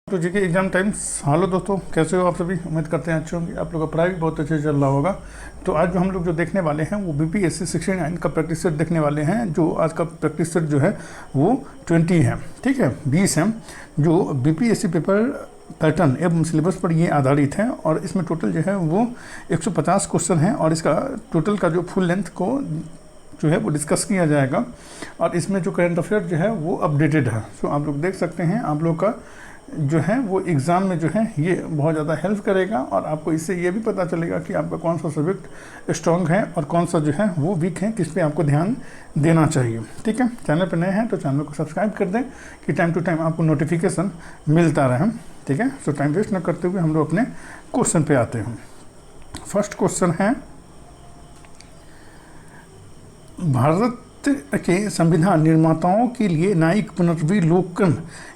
तो जी के exam times. Hello दोस्तों, कैसे हो आप सभी? उम्मीद करते हैं अच्छे होंगे। आप लोग का पढ़ाई भी बहुत अच्छे से चल रहा होगा। तो आज जो हम लोग जो देखने वाले हैं वो बीपीएससी 69 का प्रैक्टिस सेट देखने वाले हैं। जो आज का प्रैक्टिस सेट जो है वो 20 है, ठीक है, 20 है। जो बीपीएससी पेपर पैटर्न एवं सिलेबस पर ये आधारित है और इसमें टोटल जो है वो 150 क्वेश्चन है और इसका टोटल का जो फुल लेंथ को जो है वो डिस्कस किया जाएगा और इसमें जो करंट अफेयर जो है वो अपडेटेड है। सो आप लोग देख सकते हैं, आप लोग का जो है वो एग्ज़ाम में जो है ये बहुत ज़्यादा हेल्प करेगा और आपको इससे ये भी पता चलेगा कि आपका कौन सा सब्जेक्ट स्ट्रॉन्ग है और कौन सा जो है वो वीक है, किस पे आपको ध्यान देना चाहिए। ठीक है, चैनल पर नए हैं तो चैनल को सब्सक्राइब कर दें कि टाइम टू टाइम आपको नोटिफिकेशन मिलता रहे। ठीक है, सो टाइम वेस्ट न करते हुए हम लोग अपने क्वेश्चन पे आते हैं। फर्स्ट क्वेश्चन है, भारत के संविधान निर्माताओं के लिए न्यायिक पुनर्विलोकन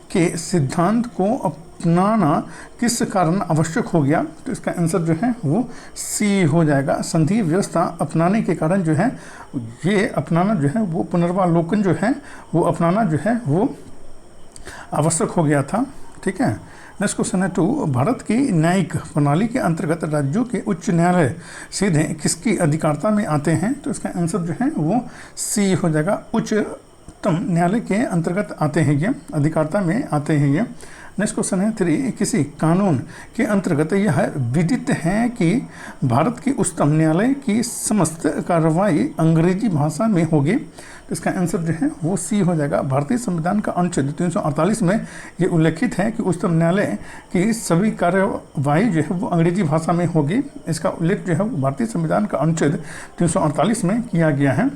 के सिद्धांत को अपनाना किस कारण आवश्यक हो गया? तो इसका आंसर जो है वो सी हो जाएगा। संधि व्यवस्था अपनाने के कारण जो है ये अपनाना जो है वो पुनर्वालोकन जो है वो अपनाना जो है वो आवश्यक हो गया था। ठीक है, नेक्स्ट क्वेश्चन है 2, भारत की न्यायिक प्रणाली के अंतर्गत राज्यों के उच्च न्यायालय सीधे किसकी अधिकारता में आते हैं? तो इसका आंसर जो है वो सी हो जाएगा। उच्चतम न्यायालय के अंतर्गत आते हैं, ये अधिकारता में आते हैं ये। नेक्स्ट क्वेश्चन है 3, किसी कानून के अंतर्गत यह विदित है कि भारत की उच्चतम न्यायालय की समस्त कार्रवाई अंग्रेजी भाषा में होगी? तो इसका आंसर जो है वो सी हो जाएगा। भारतीय संविधान का अनुच्छेद 348 में ये उल्लेखित है कि उच्चतम न्यायालय की सभी कार्रवाई जो है वो अंग्रेजी भाषा में होगी। इसका उल्लेख जो है वो भारतीय संविधान का अनुच्छेद 348 में किया गया है।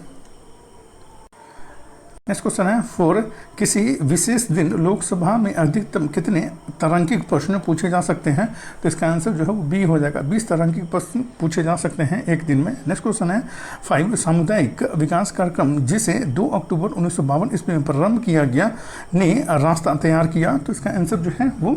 नेक्स्ट क्वेश्चन है 4, किसी विशेष दिन लोकसभा में अधिकतम कितने तारांकिक प्रश्न पूछे जा सकते हैं? तो इसका आंसर जो है वो बी हो जाएगा। 20 तारांकिक प्रश्न पूछे जा सकते हैं एक दिन में। नेक्स्ट क्वेश्चन है 5, सामुदायिक विकास कार्यक्रम जिसे 2 अक्टूबर 1952 ईस्वी में प्रारंभ किया गया ने रास्ता तैयार किया? तो इसका आंसर जो है वो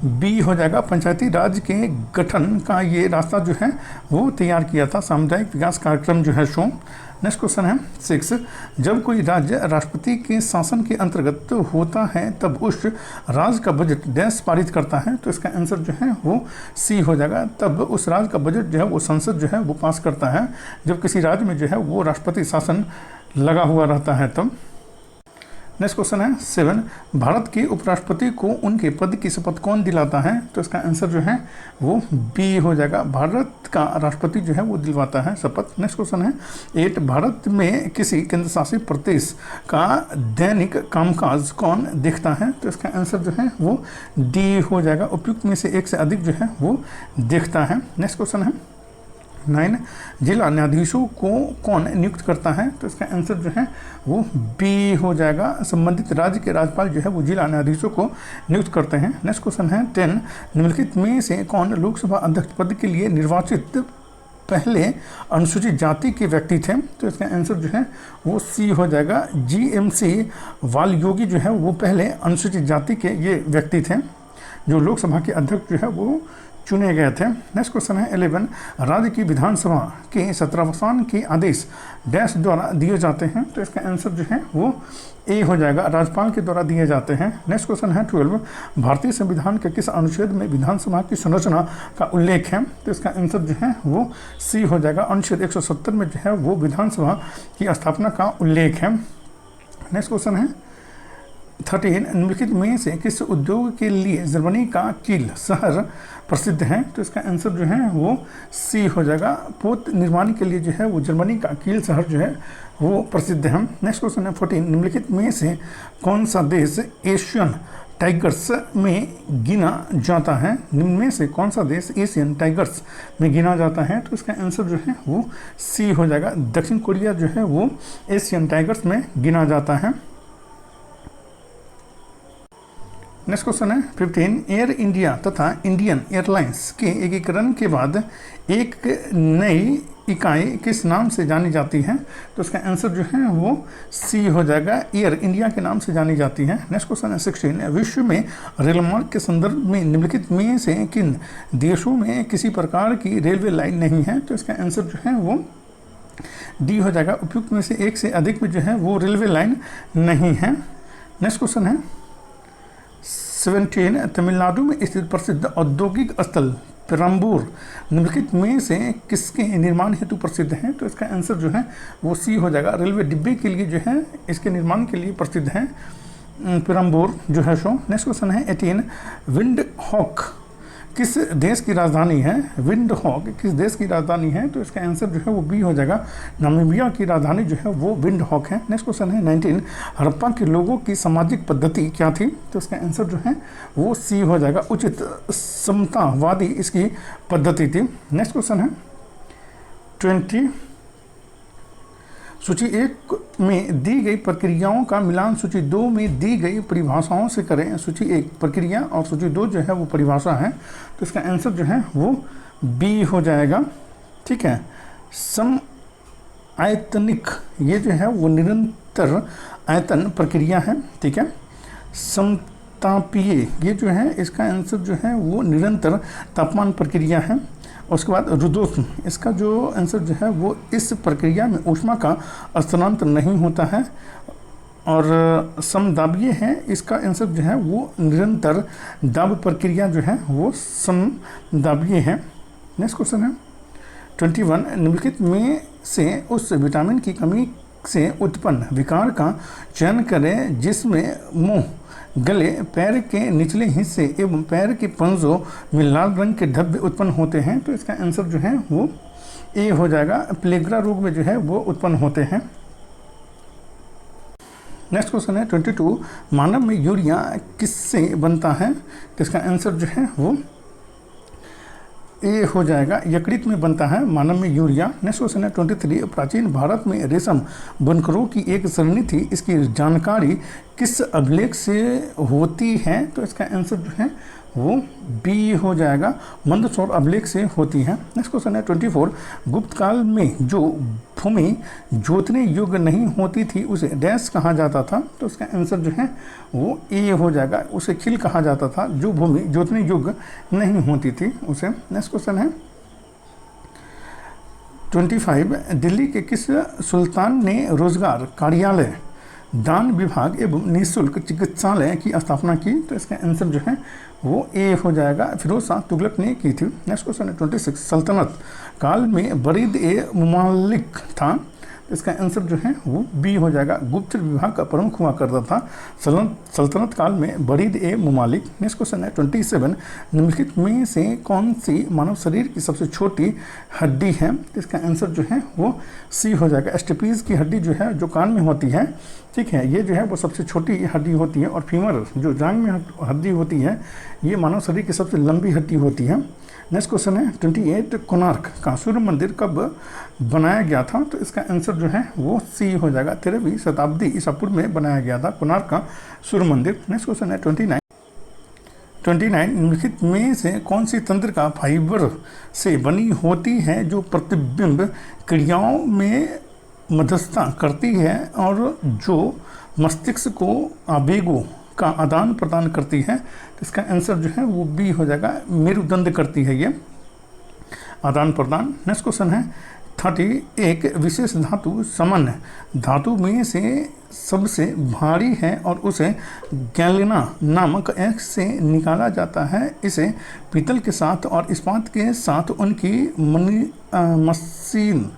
बी हो जाएगा। पंचायती राज के गठन का ये रास्ता जो है वो तैयार किया था सामुदायिक विकास कार्यक्रम जो है शो। नेक्स्ट क्वेश्चन है 6, जब कोई राज्य राष्ट्रपति के शासन के अंतर्गत होता है तब उस राज्य का बजट डैश पारित करता है? तो इसका आंसर जो है वो सी हो जाएगा। तब उस राज्य का बजट जो है वो संसद जो है वो पास करता है, जब किसी राज्य में जो है वो राष्ट्रपति शासन लगा हुआ रहता है तब। नेक्स्ट क्वेश्चन है 7, भारत के उपराष्ट्रपति को उनके पद की शपथ कौन दिलाता है? तो इसका आंसर जो है वो बी हो जाएगा। भारत का राष्ट्रपति जो है वो दिलवाता है शपथ। नेक्स्ट क्वेश्चन है 8, भारत में किसी केंद्र शासित प्रदेश का दैनिक कामकाज कौन देखता है? तो इसका आंसर जो है वो डी हो जाएगा। उपयुक्त में से एक से अधिक जो है वो देखता है। नेक्स्ट क्वेश्चन है 9, जिला न्यायाधीशों को कौन नियुक्त करता है? तो इसका आंसर जो है वो बी हो जाएगा। संबंधित राज्य के राज्यपाल जो है वो जिला न्यायाधीशों को नियुक्त करते हैं। नेक्स्ट क्वेश्चन है 10, निम्नलिखित में से कौन लोकसभा अध्यक्ष पद के लिए निर्वाचित पहले अनुसूचित जाति के व्यक्ति थे? तो इसका आंसर जो है वो सी हो जाएगा। जीएमसी वालयोगी जो है वो पहले अनुसूचित जाति के ये व्यक्ति थे जो लोकसभा के अध्यक्ष जो है वो चुने गए थे। नेक्स्ट क्वेश्चन है 11, राज्य की विधानसभा के सत्रावसान के आदेश डैश द्वारा दिए जाते हैं? तो इसका आंसर जो है वो ए हो जाएगा, राज्यपाल के द्वारा दिए जाते हैं। नेक्स्ट क्वेश्चन है 12, भारतीय संविधान के किस अनुच्छेद में विधानसभा की संरचना का उल्लेख है? तो इसका आंसर जो है वो सी हो जाएगा। अनुच्छेद 170 में जो है वो विधानसभा की स्थापना का उल्लेख है। नेक्स्ट क्वेश्चन है 13, निम्नलिखित में से किस उद्योग के लिए जर्मनी का कील शहर प्रसिद्ध है? तो इसका आंसर जो है वो सी हो जाएगा। पोत निर्माण के लिए जो है वो जर्मनी का कील शहर जो है वो प्रसिद्ध है। नेक्स्ट क्वेश्चन है 14, निम्नलिखित में से कौन सा देश एशियन टाइगर्स में गिना जाता है? निम्न में से कौन सा देश एशियन टाइगर्स में गिना जाता है? तो इसका आंसर जो है वो सी हो जाएगा। दक्षिण कोरिया जो है वो एशियन टाइगर्स में गिना जाता है। नेक्स्ट क्वेश्चन है 15, एयर इंडिया तथा इंडियन एयरलाइंस के एकीकरण के बाद एक नई इकाई किस नाम से जानी जाती है? तो इसका आंसर जो है वो सी हो जाएगा, एयर इंडिया के नाम से जानी जाती है। नेक्स्ट क्वेश्चन है 16, विश्व में रेल मार्ग के संदर्भ में निम्नलिखित में से किन देशों में किसी प्रकार की रेलवे लाइन नहीं है? तो इसका आंसर जो है वो डी हो जाएगा। उपयुक्त में से एक से अधिक में जो है वो रेलवे लाइन नहीं है। नेक्स्ट क्वेश्चन है 17 तमिलनाडु में स्थित प्रसिद्ध औद्योगिक स्थल पेरम्बूर निम्नलिखित में से किसके निर्माण हेतु प्रसिद्ध है? तो इसका आंसर जो है वो सी हो जाएगा। रेलवे डिब्बे के लिए जो है इसके निर्माण के लिए प्रसिद्ध है पेरम्बूर जो है सो। नेक्स्ट क्वेश्चन है 18 विंडहॉक किस देश की राजधानी है? विंडहॉक किस देश की राजधानी है? तो इसका आंसर जो है वो बी हो जाएगा। नामीबिया की राजधानी जो है वो विंडहॉक है। नेक्स्ट क्वेश्चन है 19 हड़प्पा के लोगों की सामाजिक पद्धति क्या थी? तो इसका आंसर जो है वो सी हो जाएगा। उचित समतावादी इसकी पद्धति थी। नेक्स्ट क्वेश्चन है 20 सूची 1 में दी गई प्रक्रियाओं का मिलान सूची 2 में दी गई परिभाषाओं से करें। सूची 1 प्रक्रिया और सूची 2 जो है वो परिभाषा है। तो इसका आंसर जो है वो बी हो जाएगा। ठीक है। सम आयतनिक ये जो है वो निरंतर आयतन प्रक्रिया है। ठीक है। समतापीय ये जो है इसका आंसर जो है वो निरंतर तापमान प्रक्रिया है। उसके बाद रुद्धोष्म इसका जो आंसर जो है वो इस प्रक्रिया में ऊष्मा का स्थानांतरण नहीं होता है। और समदाबीय है इसका आंसर जो है वो निरंतर दाब प्रक्रिया जो है वो समदाबीय है। नेक्स्ट क्वेश्चन है 21 निम्नलिखित में से उस विटामिन की कमी से उत्पन्न विकार का चयन करें जिसमें मुंह, गले, पैर के निचले हिस्से एवं पैर के पंजों में लाल रंग के धब्बे उत्पन्न होते हैं। तो इसका आंसर जो है वो ए हो जाएगा। प्लेग्रा रोग में जो है वो उत्पन्न होते हैं। नेक्स्ट क्वेश्चन है 22 मानव में यूरिया किससे बनता है? तो इसका आंसर जो है वो ए हो जाएगा। यकृत में बनता है मानव में यूरिया। नेक्स्ट क्वेश्चन है 23 प्राचीन भारत में रेशम बुनकरों की एक श्रेणी थी, इसकी जानकारी किस अभिलेख से होती है? तो इसका आंसर जो है वो बी हो जाएगा। मंदसौर अभिलेख से होती है। नेक्स्ट क्वेश्चन है 24 गुप्त काल में जो भूमि जोतने योग्य नहीं होती थी उसे डैश कहा जाता था? तो इसका आंसर जो है वो ए हो जाएगा। उसे खिल कहा जाता था। जो भूमि जोतने योग्य नहीं होती थी उसे। नेक्स्ट क्वेश्चन है 25 दिल्ली के किस सुल्तान ने रोजगार कार्यालय, दान विभाग एवं निःशुल्क चिकित्सालय की स्थापना की? तो इसका आंसर जो है वो ए हो जाएगा। फिरोज शाह तुगलक ने की थी। नेक्स्ट क्वेश्चन है 26 सल्तनत काल में बरीद ए मुमालिक था? इसका आंसर जो है वो बी हो जाएगा। गुप्तचर विभाग का प्रमुख हुआ करता था सल्तनत काल में बरीद ए मुमालिक। नेक्स्ट क्वेश्चन है 27 निम्नलिखित में से कौन सी मानव शरीर की सबसे छोटी हड्डी है? इसका आंसर जो है वो सी हो जाएगा। स्टेपीज की हड्डी जो है जो कान में होती है, ठीक है, ये जो है वो सबसे छोटी हड्डी होती है। और फीमर जो जांघ में हड्डी होती है ये मानव शरीर की सबसे लंबी हड्डी होती है। नेक्स्ट क्वेश्चन है 28 कोणार्क का सूर्य मंदिर कब बनाया गया था? तो इसका आंसर जो है वो सी हो जाएगा। 13वीं शताब्दी ईसा पूर्व में बनाया गया था कोणार्क का सूर्य मंदिर। नेक्स्ट क्वेश्चन है 29 निम्नलिखित में से कौन सी तंत्रिका फाइबर से बनी होती है जो प्रतिबिंब क्रियाओं में मध्यस्थता करती है और जो मस्तिष्क को आवेगों का आदान प्रदान करती है? तो इसका आंसर जो है वो बी हो जाएगा। मेरुदंड करती है ये आदान प्रदान। नेक्स्ट क्वेश्चन है 30 एक विशेष धातु सामान्य धातु में से सबसे भारी है और उसे गैलेना नामक एक से निकाला जाता है। इसे पीतल के साथ और इस्पात के साथ उनकी मशीन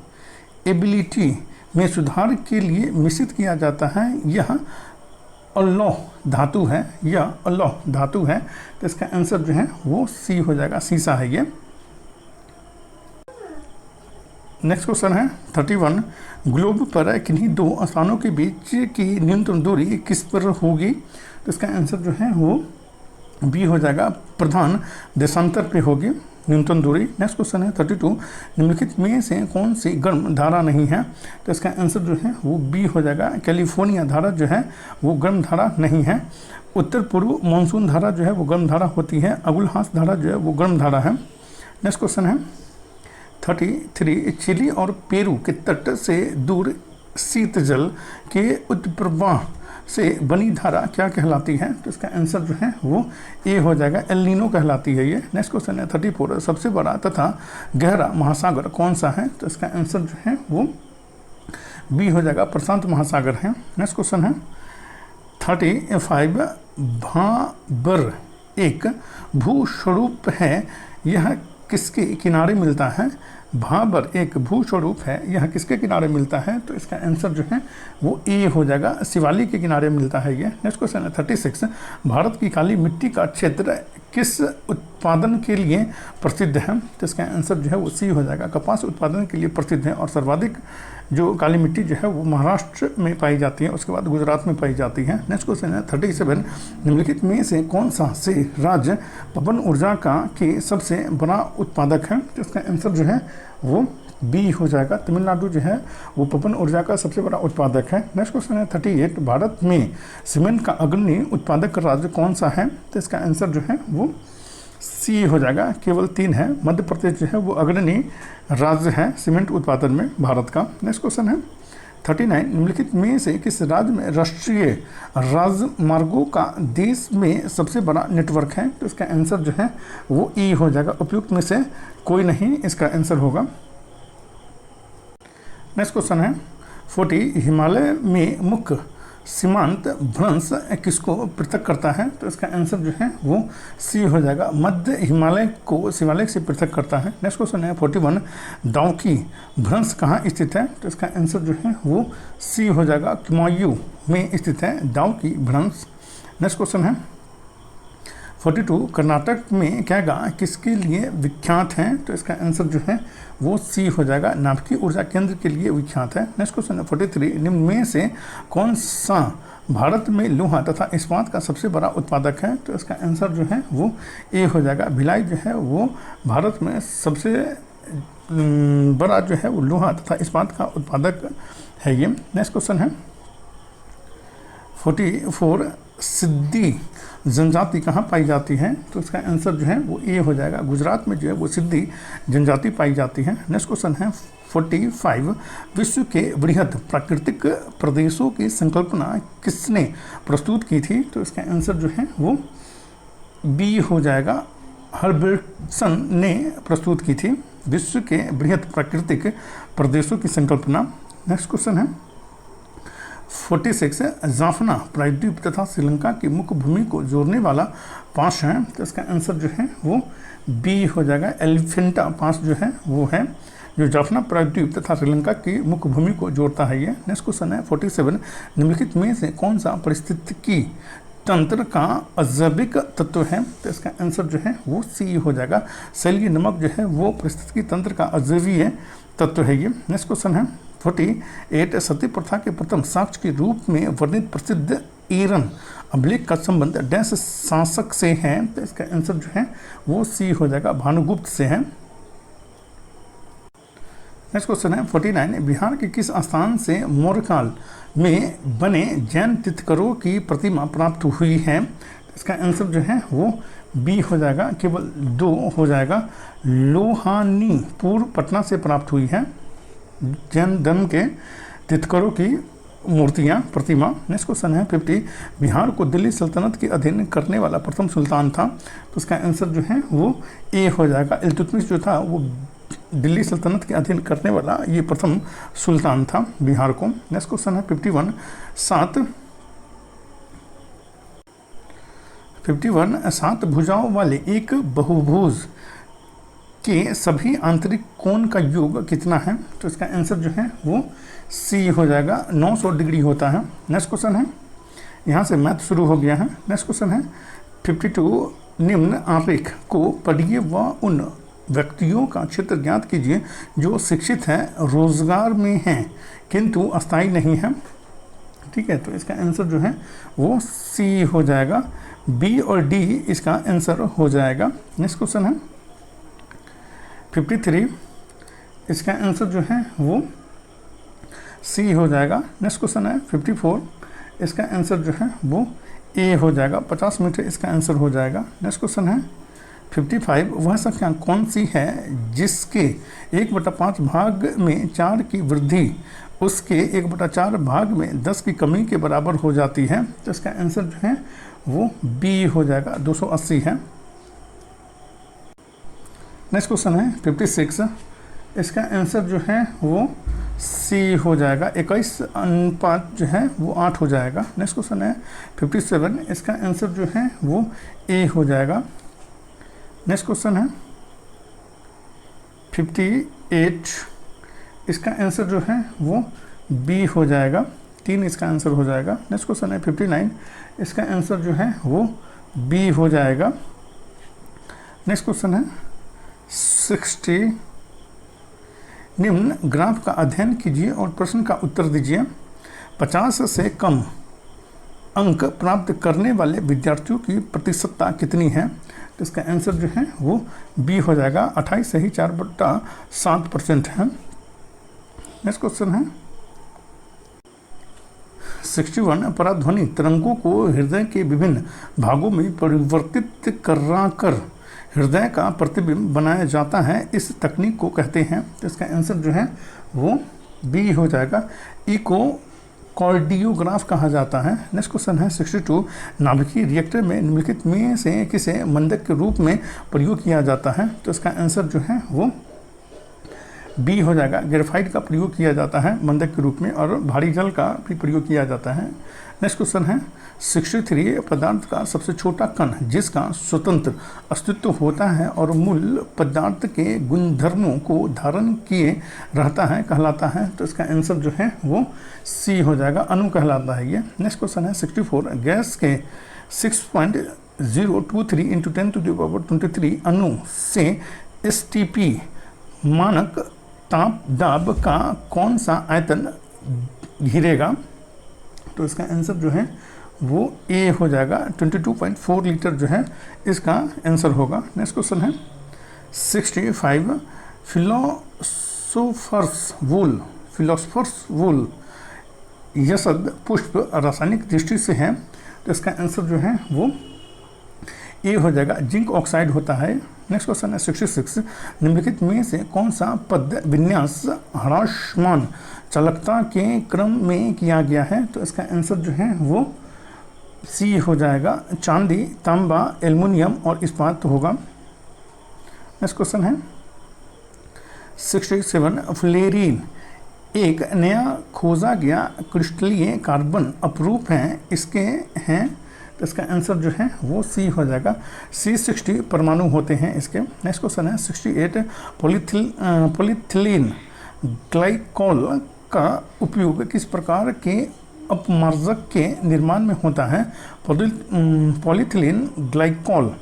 एबिलिटी में सुधार के लिए मिश्रित किया जाता है। यह अल्लोह धातु है, यह अल्लोह धातु है। तो इसका आंसर जो है वो सी हो जाएगा। सीसा है ये। नेक्स्ट क्वेश्चन है 31 ग्लोब पर किन्हीं दो स्थानों के बीच की न्यूनतम दूरी किस पर होगी? तो इसका आंसर जो है वो बी हो जाएगा। प्रधान देशांतर पे होगी न्यूनतम दूरी। नेक्स्ट क्वेश्चन है 32 निम्नलिखित में से कौन सी गर्म धारा नहीं है? तो इसका आंसर जो है वो बी हो जाएगा। कैलिफोर्निया धारा जो है वो गर्म धारा नहीं है। उत्तर पूर्व मानसून धारा जो है वो गर्म धारा होती है। अगुलहास धारा जो है वो गर्म धारा है। नेक्स्ट क्वेश्चन है 33 चिली और पेरू के तट से दूर शीत जल के उत्प्रवाह से बनी धारा क्या कहलाती है? तो इसका आंसर जो है वो ए हो जाएगा। एल नीनो कहलाती है ये। नेक्स्ट क्वेश्चन है 34 सबसे बड़ा तथा गहरा महासागर कौन सा है? तो इसका आंसर जो है वो बी हो जाएगा। प्रशांत महासागर है। नेक्स्ट क्वेश्चन है 35 भाबर एक भूस्वरूप है, यह किसके किनारे मिलता है? भाबर एक भूस्वरूप है, यह किसके किनारे मिलता है? तो इसका आंसर जो है वो ए हो जाएगा, शिवालिक के किनारे मिलता है ये। नेक्स्ट क्वेश्चन है 36, भारत की काली मिट्टी का क्षेत्र किस उत्पादन के लिए प्रसिद्ध है? तो इसका आंसर जो है वो सी हो जाएगा, कपास उत्पादन के लिए प्रसिद्ध है और सर्वाधिक जो काली मिट्टी जो है वो महाराष्ट्र में पाई जाती है, उसके बाद गुजरात में पाई जाती है। नेक्स्ट क्वेश्चन है 37, निम्नलिखित में से कौन सा से राज्य पवन ऊर्जा का के सबसे बड़ा उत्पादक है? तो इसका आंसर जो है वो बी हो जाएगा, तमिलनाडु जो है वो पवन ऊर्जा का सबसे बड़ा उत्पादक है। नेक्स्ट क्वेश्चन है 38, भारत में सीमेंट का अग्रणी उत्पादक राज्य कौन सा है? तो इसका आंसर जो है वो सी हो जाएगा, केवल 3 है। मध्य प्रदेश जो है वो अग्रणी राज्य है सीमेंट उत्पादन में भारत का। नेक्स्ट क्वेश्चन है 39, निम्नलिखित में से किस राज्य में राष्ट्रीय राजमार्गों का देश में सबसे बड़ा नेटवर्क है? तो इसका आंसर जो है वो ई हो जाएगा, उपयुक्त में से कोई नहीं इसका आंसर होगा। नेक्स्ट क्वेश्चन है 40, हिमालय में मुख्य सीमांत भ्रंश किसको पृथक करता है? तो इसका आंसर जो है वो सी हो जाएगा, मध्य हिमालय को शिवालिक से पृथक करता है। नेक्स्ट क्वेश्चन है 41, दाउकी भ्रंश कहाँ स्थित है? तो इसका आंसर जो है वो सी हो जाएगा, कुमायूं में स्थित है दाउकी भ्रंश। नेक्स्ट क्वेश्चन है 42, कर्नाटक में क्या गाँव किसके लिए विख्यात हैं? तो इसका आंसर जो है वो सी हो जाएगा, नाभिकीय ऊर्जा केंद्र के लिए विख्यात है। नेक्स्ट क्वेश्चन है 43, निम्न में से कौन सा भारत में लोहा तथा इस्पात का सबसे बड़ा उत्पादक है? तो इसका आंसर जो है वो ए हो जाएगा, भिलाई जो है वो भारत में सबसे बड़ा जो है वो लोहा तथा इस्पात का उत्पादक है ये। नेक्स्ट क्वेश्चन है 44, सिद्धी जनजाति कहाँ पाई जाती है? तो इसका आंसर जो है वो ए हो जाएगा, गुजरात में जो है वो सिद्धी जनजाति पाई जाती है। नेक्स्ट क्वेश्चन है 45, विश्व के वृहद प्राकृतिक प्रदेशों की संकल्पना किसने प्रस्तुत की थी? तो इसका आंसर जो है वो बी हो जाएगा, हर्बर्टसन ने प्रस्तुत की थी विश्व के वृहद प्राकृतिक प्रदेशों की संकल्पना। नेक्स्ट क्वेश्चन है 46, जाफना प्रायद्वीप तथा श्रीलंका की मुख्य भूमि को जोड़ने वाला पास है। तो इसका आंसर जो है वो बी हो जाएगा, एलिफेंटा पास जो है वो है जो जाफना प्रायद्वीप तथा श्रीलंका की मुख्य भूमि को जोड़ता है ये। नेक्स्ट क्वेश्चन है 47, निम्नलिखित में से कौन सा पारिस्थितिकी तंत्र का अजैविक तत्व है? तो इसका आंसर जो है वो सी हो जाएगा, सैलिय नमक जो है वो पारिस्थितिकी तंत्र का अजैवीय तत्व है ये। नेक्स्ट क्वेश्चन है 48, सती प्रथा के प्रथम साक्ष्य के रूप में वर्णित प्रसिद्ध एरन अभिलेख का संबंध डैश शासक से है? तो इसका आंसर जो है वो सी हो जाएगा, भानुगुप्त से है। नेक्स्ट क्वेश्चन है 49, बिहार के किस स्थान से मौर्य काल में बने जैन तीर्थंकरों की प्रतिमा प्राप्त हुई है? इसका आंसर जो है वो बी हो जाएगा, केवल 2 हो जाएगा, लोहानीपुर पटना से प्राप्त हुई है जैन धर्म के तीर्थंकरों की मूर्तियाँ प्रतिमा। नेक्स्ट क्वेश्चन है 50, बिहार को दिल्ली सल्तनत के अधीन करने वाला प्रथम सुल्तान था? तो इसका आंसर जो है वो ए हो जाएगा, इल्तुतमिश जो था वो दिल्ली सल्तनत के अधीन करने वाला ये प्रथम सुल्तान था बिहार को। नेक्स्ट क्वेश्चन है 51, 7 भुजाओं वाले एक बहुभुज के सभी आंतरिक कोण का योग कितना है? तो इसका आंसर जो है वो सी हो जाएगा, 900 डिग्री होता है। नेक्स्ट क्वेश्चन है, यहाँ से मैथ शुरू हो गया है। नेक्स्ट क्वेश्चन है 52, निम्न आरेख को पढ़िए व उन व्यक्तियों का क्षेत्र ज्ञात कीजिए जो शिक्षित हैं, रोजगार में हैं किंतु अस्थायी नहीं है। ठीक है, तो इसका आंसर जो है वो सी हो जाएगा, बी और डी इसका आंसर हो जाएगा। नेक्स्ट क्वेश्चन है 53, इसका आंसर जो है वो सी हो जाएगा। नेक्स्ट क्वेश्चन है 54, इसका आंसर जो है वो ए हो जाएगा, 50 मीटर इसका आंसर हो जाएगा। नेक्स्ट क्वेश्चन है 55, वह संख्या कौन सी है जिसके 1/5 भाग में 4 की वृद्धि उसके 1/4 भाग में 10 की कमी के बराबर हो जाती है? तो इसका आंसर जो है वो बी हो जाएगा, 280 है। नेक्स्ट क्वेश्चन है 56, इसका आंसर जो है वो सी हो जाएगा। 21 अनुपात जो है वो 8 हो जाएगा। नेक्स्ट क्वेश्चन है 57, इसका आंसर जो है वो ए हो जाएगा। नेक्स्ट क्वेश्चन है 58, इसका आंसर जो है वो बी हो जाएगा। 3 इसका आंसर हो जाएगा। नेक्स्ट क्वेश्चन है 59, इसका आंसर जो है वो बी हो जाएगा। नेक्स्ट क्वेश्चन है 60, निम्न ग्राफ का अध्ययन कीजिए और प्रश्न का उत्तर दीजिए। 50 से कम अंक प्राप्त करने वाले विद्यार्थियों की प्रतिशतता कितनी है? तो इसका आंसर जो है वो बी हो जाएगा। 28 से ही 4/7% है। नेक्स्ट क्वेश्चन है 61, पराध्वनि तरंगों को हृदय के विभिन्न भागों में परिवर्तित कराकर हृदय का प्रतिबिंब बनाया जाता है, इस तकनीक को कहते हैं। तो इसका आंसर जो है वो बी हो जाएगा। इको कार्डियोग्राफ कहा जाता है। नेक्स्ट क्वेश्चन है 62, नाभिकीय रिएक्टर में निम्नलिखित में से किसे मंदक के रूप में प्रयोग किया जाता है? तो इसका आंसर जो है वो बी हो जाएगा। ग्रेफाइट का प्रयोग किया जाता है मंदक के रूप में और भारी जल का भी प्रयोग किया जाता है। नेक्स्ट क्वेश्चन है 63, पदार्थ का सबसे छोटा कण जिसका स्वतंत्र अस्तित्व होता है और मूल पदार्थ के गुणधर्मों को धारण किए रहता है कहलाता है। तो इसका आंसर जो है वो सी हो जाएगा, अणु कहलाता है ये। नेक्स्ट क्वेश्चन है 64, गैस के 6.023 × 10⁻23 अणु से STP मानक ताप दाब का कौन सा आयतन घिरेगा? तो इसका आंसर जो है वो ए हो जाएगा। 22.4 लीटर जो है इसका आंसर होगा। नेक्स्ट क्वेश्चन है 65, फिलोसफर्स वूल यह शब्द पुष्प रासायनिक दृष्टि से है। तो इसका आंसर जो है वो ए हो जाएगा। जिंक ऑक्साइड होता है। नेक्स्ट क्वेश्चन है 66, निम्नलिखित में से कौन सा पद विन्यास ह्रासमान चालकता के क्रम में किया गया है? तो इसका आंसर जो है वो सी हो जाएगा। चांदी, तांबा, एल्युमिनियम और इस्पात होगा। नेक्स्ट क्वेश्चन है 67, फ्लोरीन एक नया खोजा गया क्रिस्टलीय कार्बन अपरूप है, इसके हैं। तो इसका आंसर जो है वो सी हो जाएगा। C60 परमाणु होते हैं इसके। नेक्स्ट क्वेश्चन है 68, पॉलीथिलीन ग्लाइकॉल का उपयोग किस प्रकार के अपमार्जक के निर्माण में होता है? पॉलीथिलीन ग्लाइकॉल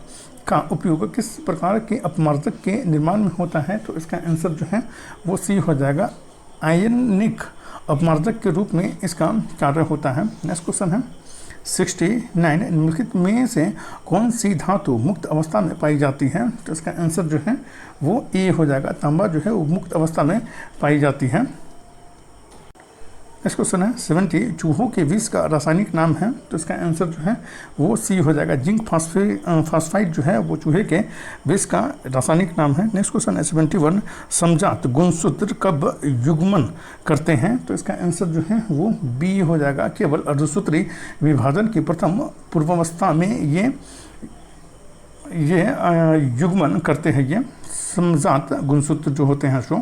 का उपयोग किस प्रकार के अपमार्जक के निर्माण में होता है? तो इसका आंसर जो है वो सी हो जाएगा। आयनिक अपमार्जक के रूप में इसका कार्य होता है। नेक्स्ट क्वेश्चन है 69, निम्नलिखित में से कौन सी धातु मुक्त अवस्था में पाई जाती है? तो इसका आंसर जो है वो ए हो जाएगा। तांबा जो है वो मुक्त अवस्था में पाई जाती है। नेक्स्ट क्वेश्चन है 70, चूहों के विष का रासायनिक नाम है। तो इसका आंसर जो है वो सी हो जाएगा। जिंक फास्फाइड जो है वो चूहे के विष का रासायनिक नाम है। नेक्स्ट क्वेश्चन है 71, समजात गुणसूत्र कब युग्मन करते हैं? तो इसका आंसर जो है वो बी हो जाएगा। केवल अर्धसूत्री विभाजन की प्रथम पूर्वावस्था में ये युग्मन करते हैं ये समजात गुणसूत्र जो होते हैं सो।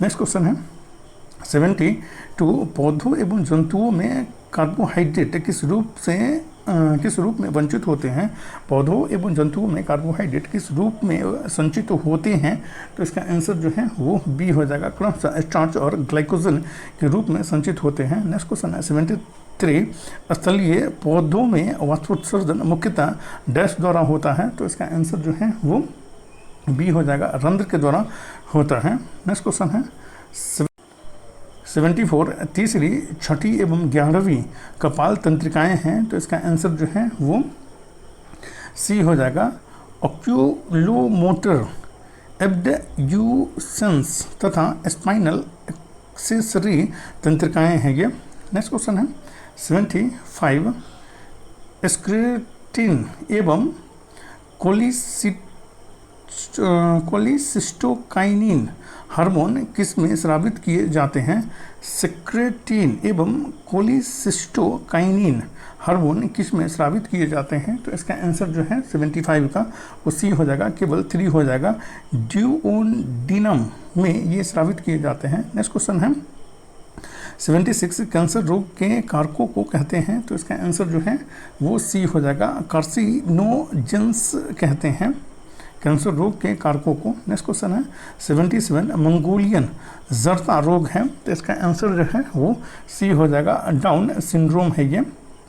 नेक्स्ट क्वेश्चन है 72, पौधों एवं जंतुओं में कार्बोहाइड्रेट किस रूप में वंचित होते हैं? पौधों एवं जंतुओं में कार्बोहाइड्रेट किस रूप में संचित होते हैं? तो इसका आंसर जो है वो बी हो जाएगा। क्रमशः स्टार्च और ग्लाइकोजन के रूप में संचित होते हैं। नेक्स्ट क्वेश्चन है 73, स्थलीय पौधों में वाष्पोत्सर्जन मुख्यतः डैश द्वारा होता है। तो इसका आंसर जो है वो बी हो जाएगा, रंध्र के द्वारा होता है। नेक्स्ट क्वेश्चन है 74, तीसरी, छठी एवं 11वीं कपाल तंत्रिकाएं हैं। तो इसका आंसर जो है वो सी हो जाएगा। ऑक्यूलोमोटर, एब्ड्यूसेंस तथा स्पाइनल एक्सेसरी तंत्रिकाएं हैं ये। नेक्स्ट क्वेश्चन है 75, स्क्रेटिन एवं कोलिसिस्टोकाइनिन हार्मोन किस में स्रावित किए जाते हैं? सेक्रेटिन एवं कोलिसिस्टोकाइनिन हार्मोन किस में स्रावित किए जाते हैं? तो इसका आंसर जो है 75 का वो सी हो जाएगा। केवल 3 हो जाएगा। ड्यूओडेनम में ये स्रावित किए जाते हैं। नेक्स्ट क्वेश्चन है 76 कैंसर रोग के कारकों को कहते हैं, तो इसका आंसर जो है वो सी हो जाएगा, कार्सिनोजेंस कहते हैं कैंसर रोग के कारकों को। नेक्स्ट क्वेश्चन है 77 मंगोलियन जर्ता रोग है, तो इसका आंसर जो है वो सी हो जाएगा, डाउन सिंड्रोम है ये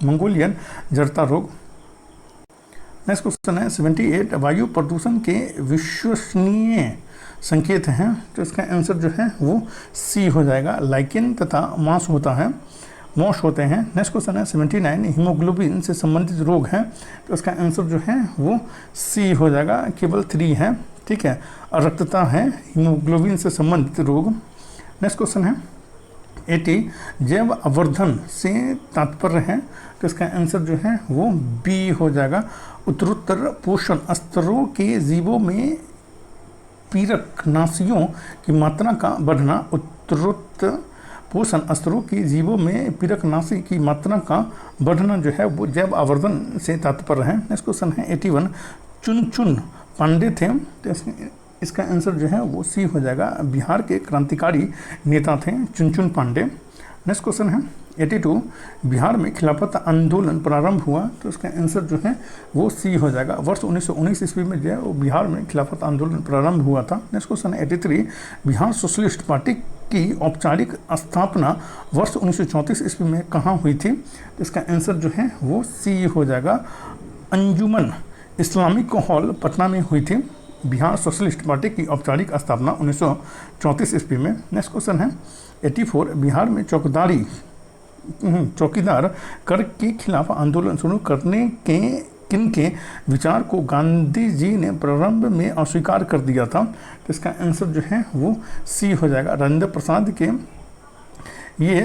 मंगोलियन जर्ता रोग। नेक्स्ट क्वेश्चन है 78 वायु प्रदूषण के विश्वसनीय संकेत हैं, तो इसका आंसर जो है वो सी हो जाएगा, लाइकेन तथा मांस होता है, मॉश होते हैं। नेक्स्ट क्वेश्चन है 79 हीमोग्लोबिन से संबंधित रोग हैं, तो इसका आंसर जो है वो सी हो जाएगा, केवल 3 है, ठीक है, अरक्तता है हीमोग्लोबिन से संबंधित रोग। नेक्स्ट क्वेश्चन है 80 जैव आवर्धन से तात्पर्य है, तो इसका आंसर जो है वो बी हो जाएगा, उत्तरोत्तर पोषण स्तरों के जीवों में पीरकनाशियों की मात्रा का बढ़ना, उत्तरोत्तर पोषण स्तरों की जीवों में पीरकनाशी की मात्रा का बढ़ना जो है वो जैव आवर्धन से तात्पर्य है। नेक्स्ट क्वेश्चन है 81 चुन पांडे थे, तो इसका आंसर जो है वो सी हो जाएगा, बिहार के क्रांतिकारी नेता थे चुन पांडे। नेक्स्ट क्वेश्चन है 82 बिहार में खिलाफत आंदोलन प्रारंभ हुआ, तो इसका आंसर जो है वो सी हो जाएगा, वर्ष 1919 ईस्वी में जो है वो बिहार में खिलाफत आंदोलन प्रारंभ हुआ था। नेक्स्ट क्वेश्चन है 83 बिहार सोशलिस्ट पार्टी की औपचारिक स्थापना वर्ष 1934 ईस्वी में कहाँ हुई थी, तो इसका आंसर जो है वो सी हो जाएगा, अंजुमन इस्लामिक हॉल पटना में हुई थी बिहार सोशलिस्ट पार्टी की औपचारिक स्थापना 1934 ईस्वी में। नेक्स्ट क्वेश्चन है 84 बिहार में चौकीदार कर के खिलाफ आंदोलन शुरू करने के किनके विचार को गांधी जी ने प्रारंभ में अस्वीकार कर दिया था, तो इसका आंसर जो है वो सी हो जाएगा, राजेंद्र प्रसाद के ये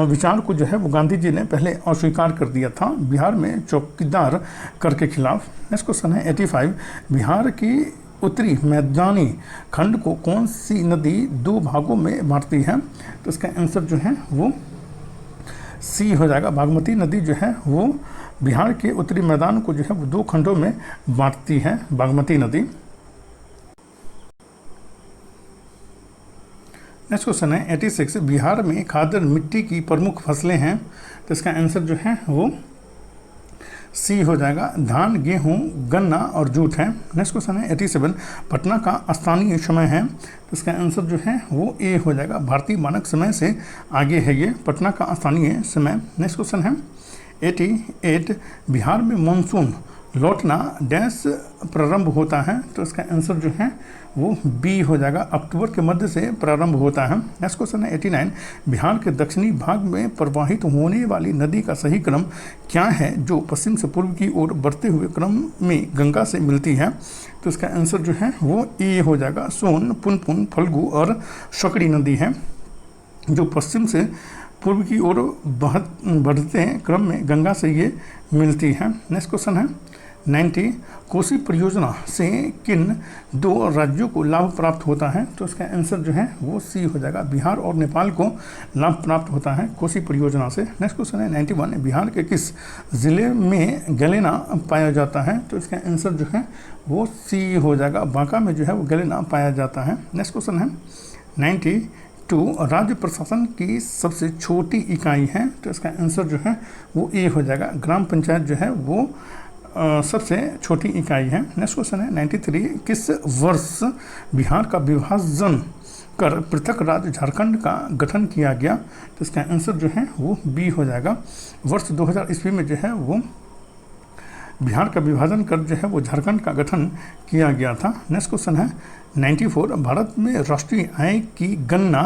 विचार को जो है वो गांधी जी ने पहले अस्वीकार कर दिया था बिहार में चौकीदार कर के खिलाफ। नेक्स्ट क्वेश्चन है 85 बिहार की उत्तरी मैदानी खंड को कौन सी नदी 2 भागों में बांटती है, तो इसका आंसर जो है वो सी हो जाएगा, बागमती नदी जो है वो बिहार के उत्तरी मैदान को जो है वो 2 खंडों में बांटती है, बागमती नदी। नेक्स्ट क्वेश्चन है 86 बिहार में खादर मिट्टी की प्रमुख फसलें हैं, तो इसका आंसर जो है वो सी हो जाएगा, धान गेहूं गन्ना और जूट है। नेक्स्ट क्वेश्चन है 87 पटना का स्थानीय समय है, तो इसका आंसर जो है वो ए हो जाएगा, भारतीय मानक समय से आगे है ये पटना का स्थानीय समय। नेक्स्ट क्वेश्चन है 88 बिहार में मानसून लौटना डैश प्रारंभ होता है, तो इसका आंसर जो है वो बी हो जाएगा, अक्टूबर के मध्य से प्रारंभ होता है। नेक्स्ट क्वेश्चन है 89 बिहार के दक्षिणी भाग में प्रवाहित होने वाली नदी का सही क्रम क्या है जो पश्चिम से पूर्व की ओर बढ़ते हुए क्रम में गंगा से मिलती है, तो इसका आंसर जो है वो ए हो जाएगा, सोन पुनपुन फल्गु और सकड़ी नदी है जो पश्चिम से पूर्व की ओर बढ़ते क्रम में गंगा से ये मिलती है। नेक्स्ट क्वेश्चन है 90 कोसी परियोजना से किन 2 राज्यों को लाभ प्राप्त होता है, तो इसका आंसर जो है वो सी हो जाएगा, बिहार और नेपाल को लाभ प्राप्त होता है कोसी परियोजना से। नेक्स्ट क्वेश्चन है 91 बिहार के किस जिले में गलेना पाया जाता है, तो इसका आंसर जो है वो सी हो जाएगा, बांका में जो है वो गलेना पाया जाता है। नेक्स्ट क्वेश्चन है 92 राज्य प्रशासन की सबसे छोटी इकाई है, तो इसका आंसर जो है वो ए हो जाएगा, ग्राम पंचायत जो है वो सबसे छोटी इकाई है। नेक्स्ट क्वेश्चन है 93 किस वर्ष बिहार का विभाजन कर पृथक राज्य झारखंड का गठन किया गया, तो इसका आंसर जो है वो बी हो जाएगा, वर्ष 2000 ईस्वी में जो है वो बिहार का विभाजन कर जो है वो झारखंड का गठन किया गया था। नेक्स्ट क्वेश्चन है 94 भारत में राष्ट्रीय आय की गणना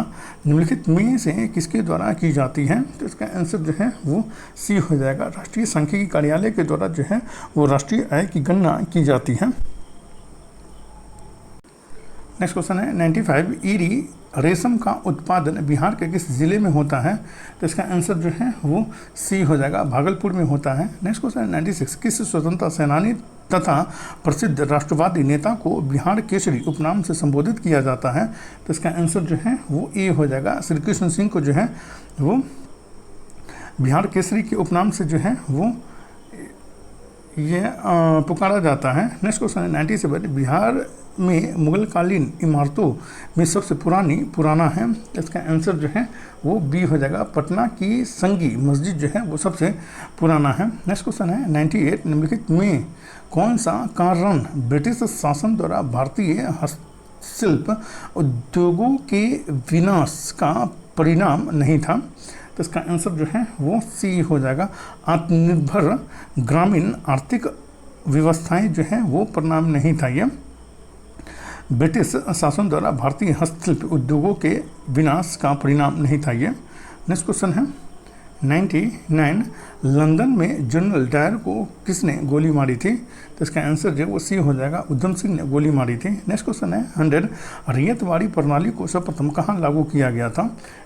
निम्नलिखित में से किसके द्वारा की जाती है, तो इसका आंसर जो है वो सी हो जाएगा, राष्ट्रीय सांख्यिकी कार्यालय के द्वारा जो है वो राष्ट्रीय आय की गणना की जाती है। नेक्स्ट क्वेश्चन है 95 ईरी रेशम का उत्पादन बिहार के किस जिले में होता है, तो इसका आंसर जो है वो सी हो जाएगा, भागलपुर में होता है। नेक्स्ट क्वेश्चन है 96 किस स्वतंत्रता सेनानी तथा प्रसिद्ध राष्ट्रवादी नेता को बिहार केसरी उपनाम से संबोधित किया जाता है, तो इसका आंसर जो है वो ए हो जाएगा, श्री कृष्ण सिंह को जो है वो बिहार केसरी के उपनाम से जो है वो ये पुकारा जाता है। नेक्स्ट क्वेश्चन है 97, बिहार में मुगल कालीन इमारतों में सबसे पुराना है। इसका आंसर जो है वो बी हो जाएगा। पटना की संगी मस्जिद जो है वो सबसे पुराना है। नेक्स्ट क्वेश्चन है 98, निम्नलिखित में कौन सा कारण ब्रिटिश शासन द्वारा भारतीय हस्तशिल्प उद्योगों के विनाश का परिणाम नहीं था? तो इसका आंसर जो है वो सी हो जाएगा। आत्मनिर्भर ग्रामीण आर्थिक व्यवस्थाएं जो है वो परिणाम नहीं था। ये ब्रिटिश शासन द्वारा भारतीय हस्तशिल्प उद्योगों के विनाश का परिणाम नहीं था। ये नेक्स्ट क्वेश्चन है 99, लंदन में जनरल डायर को किसने गोली मारी थी? तो इसका आंसर जो है वो सी हो जाएगा। उधम सिंह ने गोली मारी थी। नेक्स्ट क्वेश्चन है 100, रैयतवाड़ी प्रणाली को सर्वप्रथम कहाँ लागू किया गया था?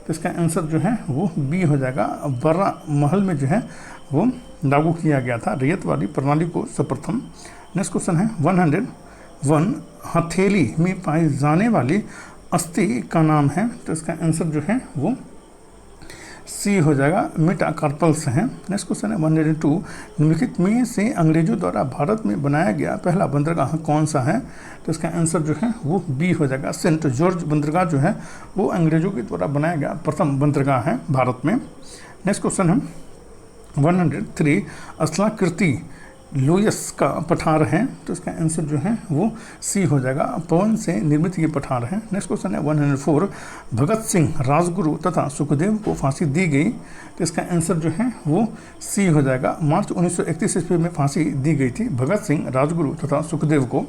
तो इसका आंसर जो है वो बी हो जाएगा। बर्रा महल में जो है वो लागू किया गया था रैयतवाड़ी प्रणाली को सर्वप्रथम। नेक्स्ट क्वेश्चन है 101, हथेली में पाई जाने वाली अस्थि का नाम है? तो इसका आंसर जो है वो सी हो जाएगा। मेटाकार्पल्स हैं। नेक्स्ट क्वेश्चन है 102, निम्नलिखित में से अंग्रेजों द्वारा भारत में बनाया गया पहला बंदरगाह कौन सा है? तो इसका आंसर जो है वो बी हो जाएगा। सेंट जॉर्ज बंदरगाह जो है वो अंग्रेजों के द्वारा बनाया गया प्रथम बंदरगाह है भारत में। नेक्स्ट क्वेश्चन है 103, स्थलाकृति लुईस का पठार है? तो इसका आंसर जो है वो सी हो जाएगा। पवन से निर्मित ये पठार है। नेक्स्ट क्वेश्चन है 104, भगत सिंह राजगुरु तथा सुखदेव को फांसी दी गई? तो इसका आंसर जो है वो सी हो जाएगा। मार्च 1931 ईस्वी में फांसी दी गई थी भगत सिंह राजगुरु तथा सुखदेव को।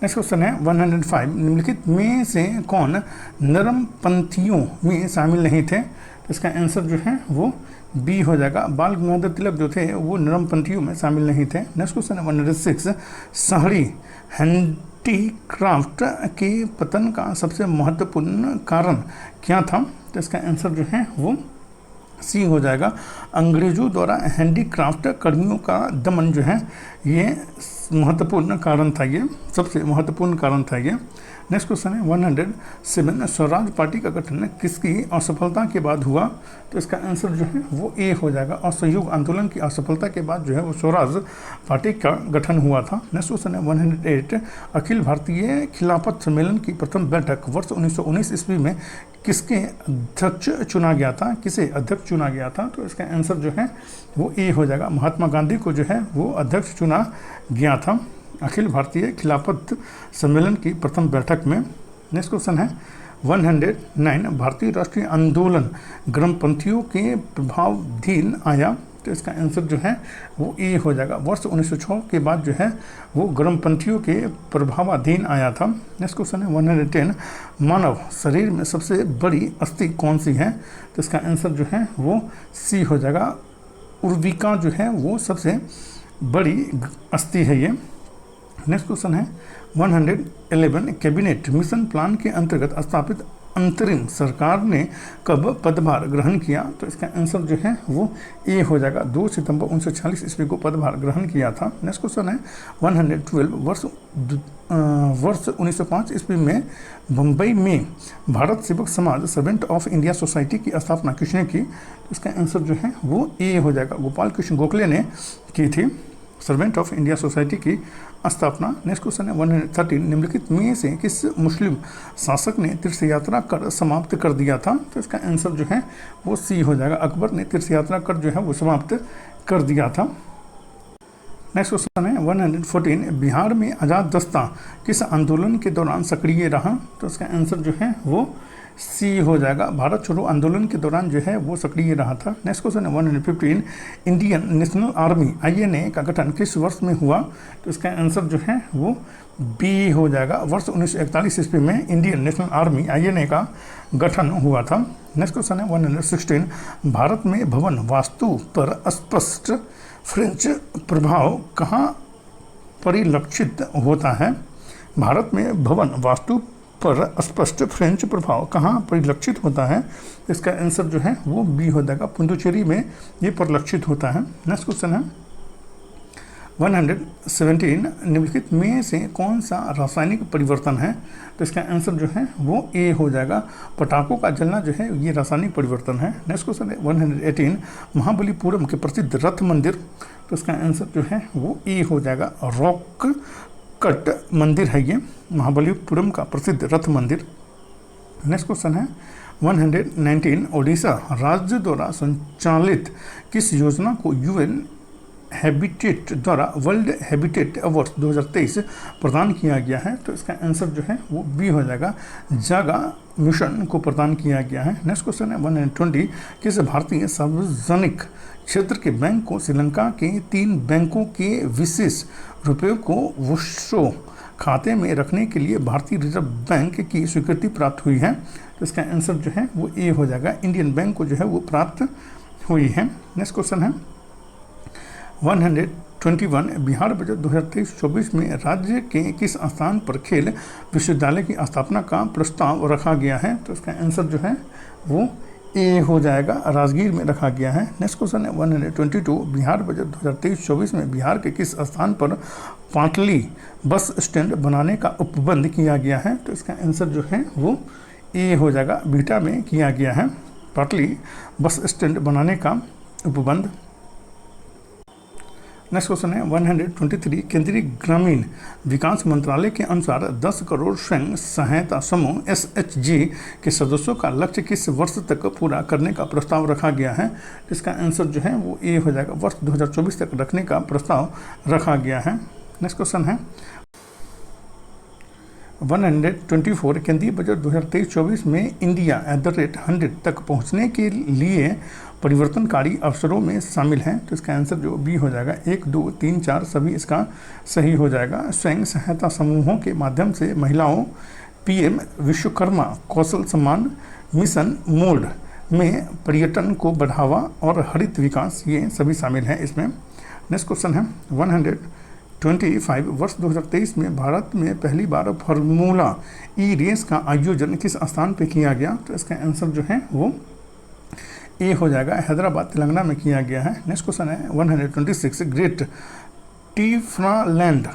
नेक्स्ट क्वेश्चन है 105, निम्नलिखित में से कौन नरमपंथियों में शामिल नहीं थे? तो इसका आंसर जो है वो बी हो जाएगा। बाल गंगाधर तिलक जो थे वो नरमपंथियों में शामिल नहीं थे। नेक्स्ट क्वेश्चन है 106, शहरी हैंडीक्राफ्ट के पतन का सबसे महत्वपूर्ण कारण क्या था? तो इसका आंसर जो है वो सी हो जाएगा। अंग्रेजों द्वारा हैंडीक्राफ्ट कर्मियों का दमन जो है ये महत्वपूर्ण कारण था। ये सबसे महत्वपूर्ण कारण था ये। नेक्स्ट क्वेश्चन है 107, स्वराज पार्टी का गठन किसकी असफलता के बाद हुआ? तो इसका आंसर जो है वो ए हो जाएगा। असहयोग आंदोलन की असफलता के बाद जो है वो स्वराज पार्टी का गठन हुआ था। नेक्स्ट क्वेश्चन है 108, अखिल भारतीय खिलाफत सम्मेलन की प्रथम बैठक वर्ष 1919 ईस्वी में किसके अध्यक्ष चुना गया था? किसे अध्यक्ष चुना गया था? तो इसका आंसर जो है वो ए हो जाएगा। महात्मा गांधी को जो है वो अध्यक्ष चुना गया था अखिल भारतीय खिलाफत सम्मेलन की प्रथम बैठक में। नेक्स्ट क्वेश्चन है 109, भारतीय राष्ट्रीय आंदोलन गर्मपंथियों के प्रभावाधीन आया? तो इसका आंसर जो है वो ए हो जाएगा। वर्ष 1906 के बाद जो है वो गर्मपंथियों के प्रभावाधीन आया था। नेक्स्ट क्वेश्चन है 110, मानव शरीर में सबसे बड़ी अस्थि कौन सी है? तो इसका आंसर जो है वो सी हो जाएगा। उर्विका जो है वो सबसे बड़ी अस्थि है ये। नेक्स्ट क्वेश्चन है 111, कैबिनेट मिशन प्लान के अंतर्गत स्थापित अंतरिम सरकार ने कब पदभार ग्रहण किया? तो इसका आंसर जो है वो ए हो जाएगा। 2 सितंबर 1946 ईस्वी को पदभार ग्रहण किया था। नेक्स्ट क्वेश्चन है 112, वर्ष 1905 ईस्वी में मुंबई में भारत सेवक समाज सर्वेंट ऑफ इंडिया सोसाइटी की स्थापना किसने की? तो इसका आंसर जो है वो ए हो जाएगा। गोपाल कृष्ण गोखले ने की थी सर्वेंट ऑफ इंडिया सोसाइटी की स्थापना। नेक्स्ट क्वेश्चन है 113, निम्नलिखित में से किस मुस्लिम शासक ने तीर्थ यात्रा कर समाप्त कर दिया था? तो इसका आंसर जो है वो सी हो जाएगा। अकबर ने तीर्थ यात्रा कर जो है वो समाप्त कर दिया था। नेक्स्ट क्वेश्चन है 114, बिहार में आज़ाद दस्ता किस आंदोलन के दौरान सक्रिय रहा? तो इसका आंसर जो है वो सी हो जाएगा। भारत छोड़ो आंदोलन के दौरान जो है वो सक्रिय रहा था। नेक्स्ट क्वेश्चन है 115, इंडियन नेशनल आर्मी INA का गठन किस वर्ष में हुआ? तो इसका आंसर जो है वो बी हो जाएगा। वर्ष 1941 ईस्वी में इंडियन नेशनल आर्मी INA का गठन हुआ था। नेक्स्ट क्वेश्चन है 116, भारत में भवन वास्तु पर स्पष्ट फ्रेंच प्रभाव कहाँ परिलक्षित होता है? भारत में भवन वास्तु पर स्पष्ट फ्रेंच प्रभाव कहाँ परिलक्षित होता है? इसका आंसर जो है वो बी हो जाएगा। पुडुचेरी में ये परिलक्षित होता है। नेक्स्ट क्वेश्चन है 117, निम्नलिखित में से कौन सा रासायनिक परिवर्तन है? तो इसका आंसर जो है वो ए हो जाएगा। पटाखों का जलना जो है ये रासायनिक परिवर्तन है। नेक्स्ट क्वेश्चन है 118, महाबलीपुरम के प्रसिद्ध रथ मंदिर तो इसका आंसर जो है वो ए हो जाएगा। रॉक कट मंदिर है ये, महाबलीपुरम का प्रसिद्ध रथ मंदिर। नेक्स्ट क्वेश्चन है 119, ओडिशा राज्य द्वारा संचालित किस योजना को यूएन हैबिटेट द्वारा वर्ल्ड हैबिटेट अवार्ड 2023 प्रदान किया गया है? तो इसका आंसर जो है वो बी हो जाएगा, जागा मिशन को प्रदान किया गया है। नेक्स्ट क्वेश्चन है 120, किस भारतीय सार्वजनिक क्षेत्र के बैंक को श्रीलंका के 3 बैंकों के विशेष रुपयों को वुशो खाते में रखने के लिए भारतीय रिजर्व बैंक की स्वीकृति प्राप्त हुई है? तो इसका आंसर जो है वो ए हो जाएगा, इंडियन बैंक को जो है वो प्राप्त हुई है। नेक्स्ट क्वेश्चन है 121, बिहार बजट 2023-24 में राज्य के किस स्थान पर खेल विश्वविद्यालय की स्थापना का प्रस्ताव रखा गया है? तो इसका आंसर जो है वो ए हो जाएगा, राजगीर में रखा गया है। नेक्स्ट क्वेश्चन है 122, बिहार बजट 2023-24 में बिहार के किस स्थान पर पाटली बस स्टैंड बनाने का उपबंध किया गया है? तो इसका आंसर जो है वो ए हो जाएगा, बीटा में किया गया है पाटली बस स्टैंड बनाने का उपबंध। नेक्स्ट क्वेश्चन है 123, केंद्रीय ग्रामीण विकास मंत्रालय के अनुसार 10 करोड़ स्वयं सहायता समूह SHG के सदस्यों का लक्ष्य किस वर्ष तक पूरा करने का प्रस्ताव रखा गया है? इसका आंसर जो है वो ए हो जाएगा, वर्ष 2024 तक रखने का प्रस्ताव रखा गया है। नेक्स्ट क्वेश्चन है 124, केंद्रीय बजट 2023-24 में इंडिया @100 तक पहुंचने के लिए परिवर्तनकारी अवसरों में शामिल हैं? तो इसका आंसर जो बी हो जाएगा, 1, 2, 3, 4 सभी इसका सही हो जाएगा। स्वयं सहायता समूहों के माध्यम से महिलाओं PM विश्वकर्मा कौशल सम्मान मिशन मोड में पर्यटन को बढ़ावा और हरित विकास, ये सभी शामिल हैं इसमें। नेक्स्ट क्वेश्चन है 125, वर्ष 2023 में भारत में पहली बार फार्मूला ई रेस का आयोजन किस स्थान पर किया गया? तो इसका आंसर जो है वो ए हो जाएगा, हैदराबाद तेलंगाना में किया गया है। नेक्स्ट क्वेश्चन है 126, ग्रेट टीफ्रालैंड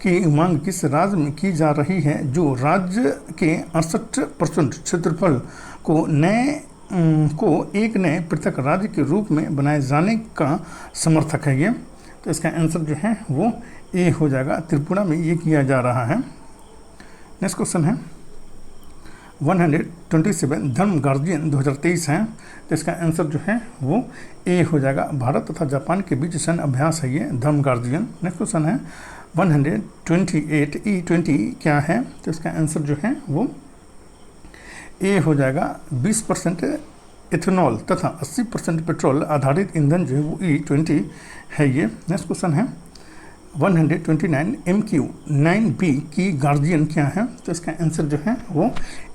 की मांग किस राज्य में की जा रही है जो राज्य के 68% क्षेत्रफल को एक नए पृथक राज्य के रूप में बनाए जाने का समर्थक है ये? तो इसका आंसर जो है वो ए हो जाएगा, त्रिपुरा में ये किया जा रहा है। नेक्स्ट क्वेश्चन है 127, धर्म गार्जियन 2023 है, तो इसका आंसर जो है वो ए हो जाएगा, भारत तथा जापान के बीच सैन्य अभ्यास है ये धर्म गार्जियन। नेक्स्ट क्वेश्चन है 128, E20 क्या है? तो इसका आंसर जो है वो ए हो जाएगा, 20% इथेनॉल तथा 80% पेट्रोल आधारित ईंधन जो है वो E20 है ये। नेक्स्ट क्वेश्चन है 129, MQ-9B की गार्जियन क्या है? तो इसका आंसर जो है वो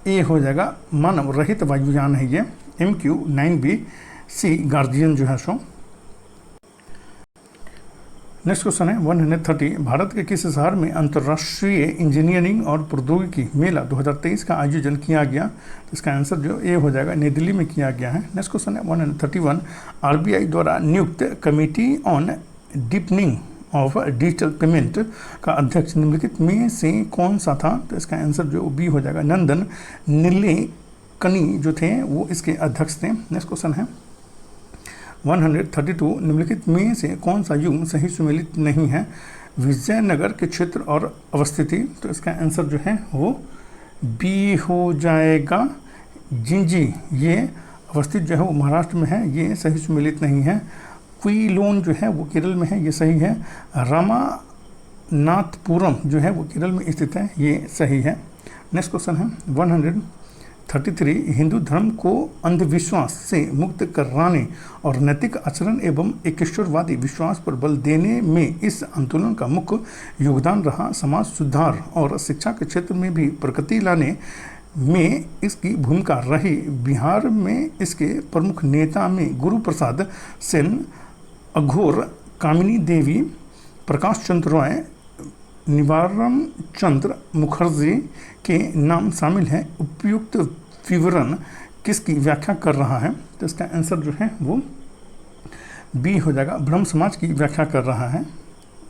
ए हो जाएगा, मानव रहित वायुयान है ये MQ-9B सी गार्जियन जो है सो। नेक्स्ट क्वेश्चन है 130, भारत के किस शहर में अंतर्राष्ट्रीय इंजीनियरिंग और प्रौद्योगिकी मेला 2023 का आयोजन किया गया? तो इसका आंसर जो ए हो जाएगा, नई दिल्ली में किया गया है। नेक्स्ट क्वेश्चन है 131, RBI द्वारा नियुक्त committee on deepening of digital payment का अध्यक्ष निम्नलिखित में से कौन सा था? तो इसका आंसर जो बी हो जाएगा, नंदन नीलेकनी जो थे वो इसके अध्यक्ष थे। नेक्स्ट क्वेश्चन है 132, निम्नलिखित में से कौन सा युग सही सुमेलित नहीं है? विजयनगर के क्षेत्र और अवस्थिति, तो इसका आंसर जो है वो बी हो जाएगा, जिंजी, ये अवस्थित जो है वो महाराष्ट्र में है, ये सही सुमेलित नहीं है। क्विलोन जो है वो केरल में है, ये सही है। रामानाथपुरम जो है वो केरल में स्थित है, ये सही है। नेक्स्ट क्वेश्चन है 133, हिंदू धर्म को अंधविश्वास से मुक्त कराने और नैतिक आचरण एवं एकेश्वरवादी विश्वास पर बल देने में इस आंदोलन का मुख्य योगदान रहा। समाज सुधार और शिक्षा के क्षेत्र में भी प्रगति लाने में इसकी भूमिका रही। बिहार में इसके प्रमुख नेता में गुरु प्रसाद सेन, अघोर कामिनी देवी, प्रकाश चंद्र राय, निवारम चंद्र मुखर्जी के नाम शामिल हैं। उपयुक्त विवरण किसकी व्याख्या कर रहा है? तो इसका आंसर जो है वो बी हो जाएगा, ब्रह्म समाज की व्याख्या कर रहा है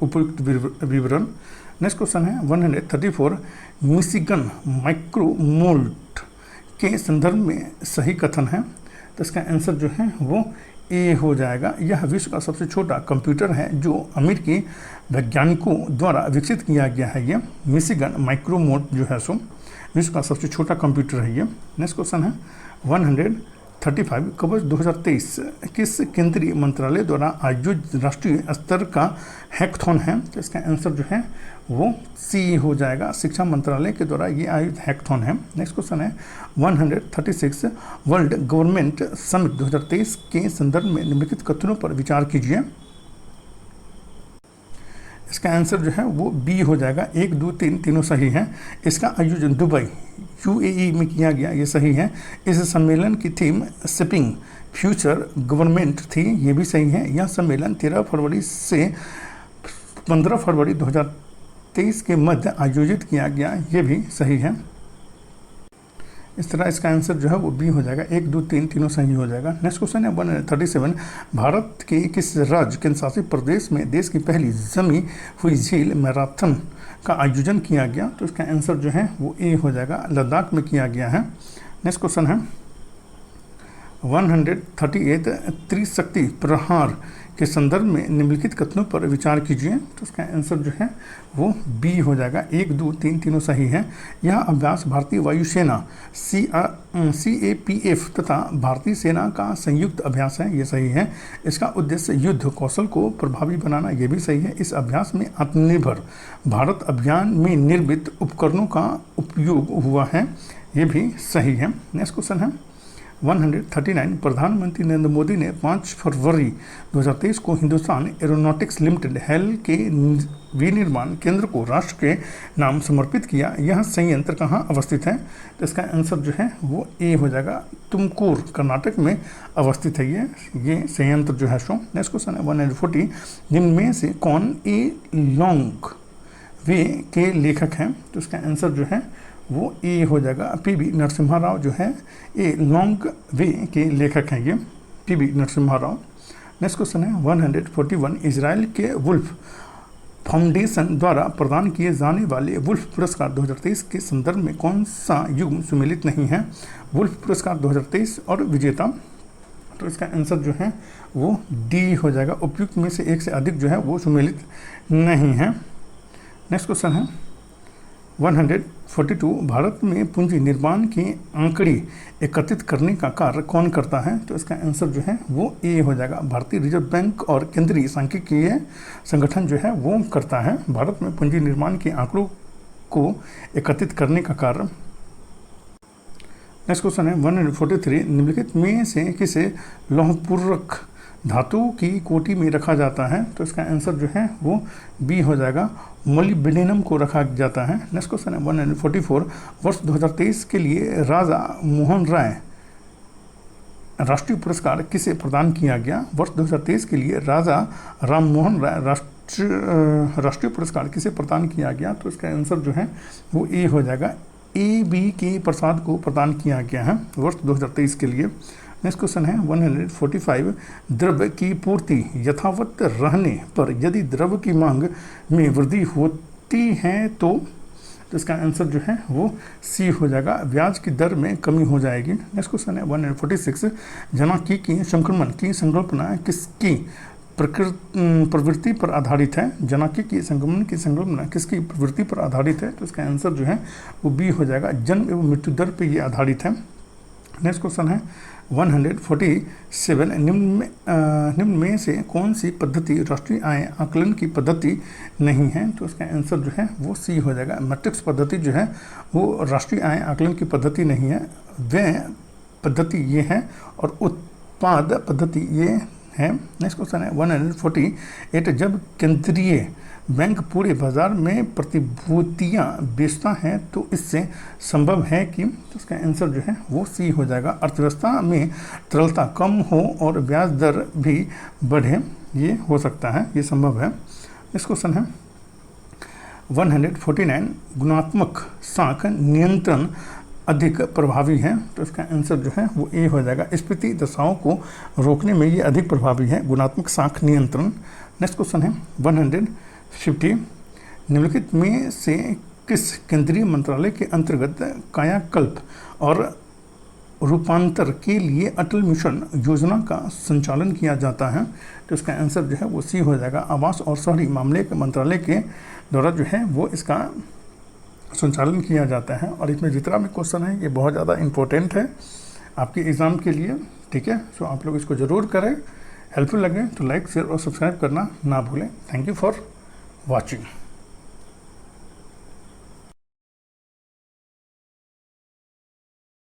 उपयुक्त विवरण। नेक्स्ट क्वेश्चन है 134, मिशिगन माइक्रोमोल्ट के संदर्भ में सही कथन है? तो इसका आंसर जो है वो ए हो जाएगा। यह विश्व का सबसे छोटा कंप्यूटर है जो अमेरिकी वैज्ञानिकों द्वारा विकसित किया गया है। ये मिशिगन माइक्रोमोट जो है सो विश्व का सबसे छोटा कंप्यूटर है ये। नेक्स्ट क्वेश्चन है 135 कवच 2023 किस केंद्रीय मंत्रालय द्वारा आयोजित राष्ट्रीय स्तर का हैकथॉन है? तो इसका आंसर जो है वो सी हो जाएगा। शिक्षा मंत्रालय के द्वारा ये आयोजित हैकथॉन है। नेक्स्ट क्वेश्चन है 136 वर्ल्ड गवर्नमेंट समिट 2023 के संदर्भ में निम्नलिखित कथनों पर विचार कीजिए। इसका आंसर जो है वो बी हो जाएगा। 1, 2, 3 तीनों सही हैं। इसका आयोजन दुबई यूएई में किया गया, ये सही है। इस सम्मेलन की थीम शिपिंग फ्यूचर गवर्नमेंट थी, ये भी सही है। यह सम्मेलन 13 फरवरी से 15 फरवरी 2023 के मध्य आयोजित किया गया, ये भी सही है। इस तरह इसका आंसर जो है वो बी हो जाएगा। 1, 2, 3 तीनों सही हो जाएगा। नेक्स्ट क्वेश्चन है 137 भारत के किस राज्य केंद्र शासित प्रदेश में देश की पहली जमी हुई झील मैराथन का आयोजन किया गया? तो इसका आंसर जो है वो ए हो जाएगा। लद्दाख में किया गया है। नेक्स्ट क्वेश्चन है 138 त्रिशक्ति प्रहार के संदर्भ में निम्नलिखित कथनों पर विचार कीजिए। तो इसका आंसर जो है वो बी हो जाएगा। 1, 2, 3 तीनों सही है। यह अभ्यास भारतीय वायुसेना CAPF तथा भारतीय सेना का संयुक्त अभ्यास है, ये सही है। इसका उद्देश्य युद्ध कौशल को प्रभावी बनाना, ये भी सही है। इस अभ्यास में आत्मनिर्भर भारत अभियान में निर्मित उपकरणों का उपयोग हुआ है, ये भी सही है। नेक्स्ट क्वेश्चन है 139 प्रधानमंत्री नरेंद्र मोदी ने 5 फरवरी 2023 को हिंदुस्तान एरोनॉटिक्स लिमिटेड हेल के विनिर्माण केंद्र को राष्ट्र के नाम समर्पित किया। यह संयंत्र कहाँ अवस्थित है? तो इसका आंसर जो है वो ए हो जाएगा। तुमकुर कर्नाटक में अवस्थित है ये संयंत्र जो है सो। नेक्स्ट क्वेश्चन है 140 निम्न में से कौन ए लॉन्ग वे के लेखक हैं? तो इसका आंसर जो है वो ए हो जाएगा। PV नरसिम्हा राव जो है ए लॉन्ग वे के लेखक हैं ये PV Narasimha Rao. Next question है 141 इजराइल के वुल्फ फाउंडेशन द्वारा प्रदान किए जाने वाले वुल्फ पुरस्कार 2023 के संदर्भ में कौन सा युग्म सुमेलित नहीं है? वुल्फ पुरस्कार 2023 और विजेता। तो इसका आंसर जो है वो डी हो जाएगा। उपयुक्त में से एक से अधिक जो है वो सुमेलित नहीं है। नेक्स्ट क्वेश्चन है 142 भारत में पूंजी निर्माण के आंकड़े एकत्रित करने का कार्य कौन करता है? तो इसका आंसर जो है वो ए हो जाएगा। भारतीय रिजर्व बैंक और केंद्रीय सांख्यिकीय संगठन जो है वो करता है भारत में पूंजी निर्माण के आंकड़ों को एकत्रित करने का कार्य। नेक्स्ट क्वेश्चन है 143 निम्नलिखित में से किसे लौहपूरक धातु की कोटि में रखा जाता है? तो इसका आंसर जो है वो बी हो जाएगा। मोलिब्डेनम को रखा जाता है। नेक्स्ट क्वेश्चन है 144 वर्ष 2023 के लिए राजा मोहन राय राष्ट्रीय पुरस्कार किसे प्रदान किया गया? वर्ष 2023 के लिए राजा राम मोहन राय राष्ट्रीय पुरस्कार किसे प्रदान किया गया? तो इसका आंसर जो है वो ए हो जाएगा। ABK प्रसाद को प्रदान किया गया है वर्ष 2023 के लिए। नेक्स्ट क्वेश्चन है 145 द्रव्य की पूर्ति यथावत रहने पर यदि द्रव्य की मांग में वृद्धि होती है तो इसका आंसर जो है वो सी हो जाएगा। ब्याज की दर में कमी हो जाएगी। नेक्स्ट क्वेश्चन है 146 जनांकीय संक्रमण की संकल्पना किसकी प्रवृत्ति पर आधारित है? जनांकीय संक्रमण की संकल्पना किसकी प्रवृत्ति पर आधारित है? तो इसका आंसर जो है वो बी हो जाएगा। जन्म एवं मृत्यु दर पर ये आधारित है। नेक्स्ट क्वेश्चन है 147 निम्न में से कौन सी पद्धति राष्ट्रीय आय आकलन की पद्धति नहीं है? तो इसका आंसर जो है वो सी हो जाएगा। मैट्रिक्स पद्धति जो है वो राष्ट्रीय आय आकलन की पद्धति नहीं है। व्यय पद्धति ये है और उत्पाद पद्धति ये है। नेक्स्ट क्वेश्चन है 148 जब केंद्रीय बैंक पूरे बाजार में प्रतिभूतियां बेचता है तो इससे संभव है कि तो इसका आंसर जो है वो सी हो जाएगा। अर्थव्यवस्था में तरलता कम हो और ब्याज दर भी बढ़े, ये हो सकता है, ये संभव है। नेक्स्ट क्वेश्चन है 149 गुणात्मक साख नियंत्रण अधिक प्रभावी है। तो इसका आंसर जो है वो ए हो जाएगा। स्फीति दशाओं को रोकने में ये अधिक प्रभावी है, गुणात्मक साख नियंत्रण। नेक्स्ट क्वेश्चन है 150 निम्नलिखित में से किस केंद्रीय मंत्रालय के अंतर्गत कायाकल्प और रूपांतर के लिए अटल मिशन योजना का संचालन किया जाता है? तो इसका आंसर जो है वो सी हो जाएगा। आवास और शहरी मामले के मंत्रालय के द्वारा जो है वो इसका संचालन किया जाता है। और इसमें जितना भी क्वेश्चन है ये बहुत ज़्यादा इम्पोर्टेंट है आपके एग्ज़ाम के लिए, ठीक है। सो आप लोग इसको ज़रूर करें। हेल्पफुल लगे तो लाइक, शेयर और सब्सक्राइब करना ना भूलें। Thank you for watching.